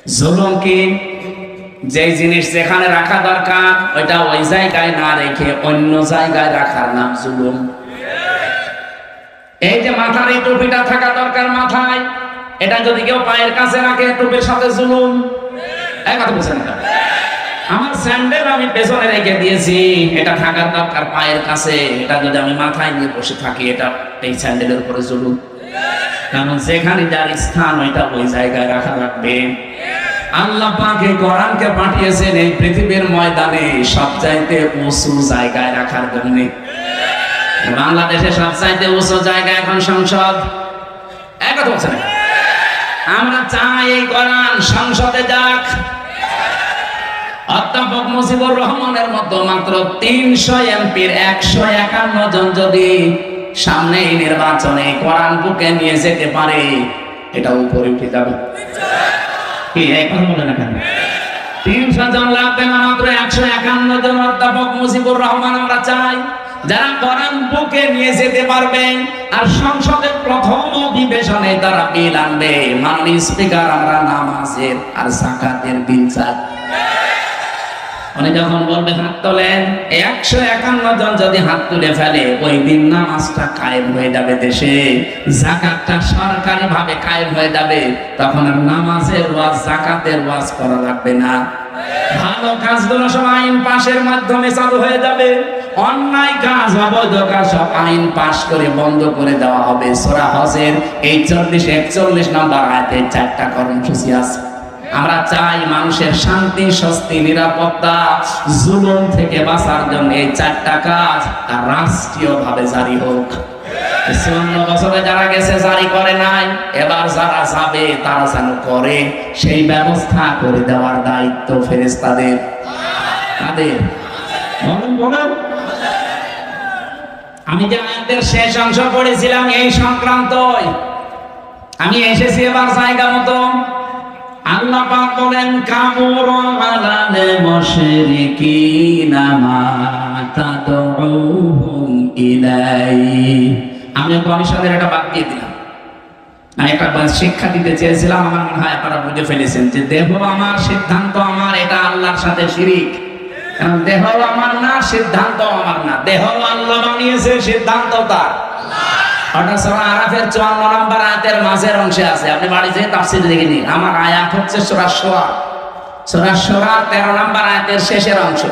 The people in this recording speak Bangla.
জুলুম কি? যে জিনিস যেখানে রাখা দরকার ওইটা ওই জায়গায় না রেখে অন্য জায়গায় রাখার নাম জুলুম। এই যে মাথার এই টুপিটা থাকা দরকার মাথায়, এটা যদি কেউ পায়ের কাছে রাখে টুপির সাথে জুলুম। এই কথা বুঝছেন না? আমার স্যান্ডেল আমি পেছনে রেখে দিয়েছি, এটা থাকার দরকার পায়ের কাছে, এটা যদি আমি মাথায় নিয়ে বসে থাকি এটা এই স্যান্ডেলের উপরে জুলুম। কারণ যেখানে যার স্থান ওইটা ওই জায়গায় রাখা রাখবে। আল্লাহ পাক এই কোরআনকে পাঠিয়েছেন এই পৃথিবীর ময়দানে সবচাইতে উঁচু জায়গায় রাখার জন্য। বাংলাদেশে সবচাইতে উঁচু জায়গা এখন সংসদ। এক কথা বলছেন, আমরা চাই এই কোরআন সংসদে যাক। অধ্যাপক মুজিবুর রহমানের মতো মাত্র 300 এমপির 151 জন যদি সামনে এই নির্বাচনে কোরআন বুকে নিয়ে যেতে পারে, এটা উপরে উঠে যাবে। কি এই কথা বলে না কেন? 300 জন লাগবে না, মাত্র 151 জন অধ্যাপক মুজিবুর রহমান আমরা চাই, যারা কোরআন বুকে নিয়ে যেতে পারবেন। আর সংসদের প্রথম অধিবেশনে তারা বিল আনবে। মাননীয় স্পিকার, আমরা নামাজের আর যাকাতের বিল চাই। উনি যখন বলবে হাত তোলেন, 151 জন যদি হাত তুলে ফেলে, ওই দিন নামাজটা কায়েম হয়ে যাবে দেশে, যাকাতটা সরকারি ভাবে কায়েম হয়ে যাবে। তখন আর নামাজের ওয়াজ যাকাতের ওয়াজ করা লাগবে না। ভালো কাজগুলো সব আইন পাশের মাধ্যমে চালু হয়ে যাবে। অন্যায় কাজ, অবৈধ কাজ সব আইন পাশ করে বন্ধ করে দেওয়া হবে। সূরা হজের এই 40-41 নম্বর আয়াতে 4টা কর্মসূচি আছে। আমরা চাই মানুষের শান্তি, স্বস্তি, নিরাপত্তা, জুলুম থেকে বাঁচার জন্য এই 4টা কাজ আর রাষ্ট্রীয়ভাবে জারি হোক। 54 বছরে যারা গেছে জারি করে নাই, এবার যারা যাবে তারা যেন করে, সেই ব্যবস্থা করে দেওয়ার দায়িত্ব ফেরেশতাদের। তাদের বলুন, আমি যে আয়াতের শেষ অংশ পড়েছিলাম এই সংক্রান্তই আমি এসেছি এবার জায়গা মতো। আল্লাহ পাক বলেন, কাবুরা আলাল মুশরিকিনা মা তাদউহুম ইলাই। আমি কমিশনের এটা বাদ দিয়ে দিলাম। আমি একটা শিক্ষা দিতে চেয়েছিলাম, আমার মনে হয় আপনারা বুঝে ফেলেছেন যে দেহ আমার, সিদ্ধান্ত আমার, এটা আল্লাহর সাথে শিরিক। কারণ দেহ আমার না, সিদ্ধান্ত আমার না। দেহ আল্লাহ বানিয়েছে, সিদ্ধান্ত তার। ওটা সূরা আরাফের 54 নম্বর আয়াতের মাঝের অংশে আছে। আপনি বাড়ি যেয়ে তাফসীর দেখে নিন। আমার আয়াত হচ্ছে সূরা শুরা 13 নম্বর আয়াতের শেষের অংশ।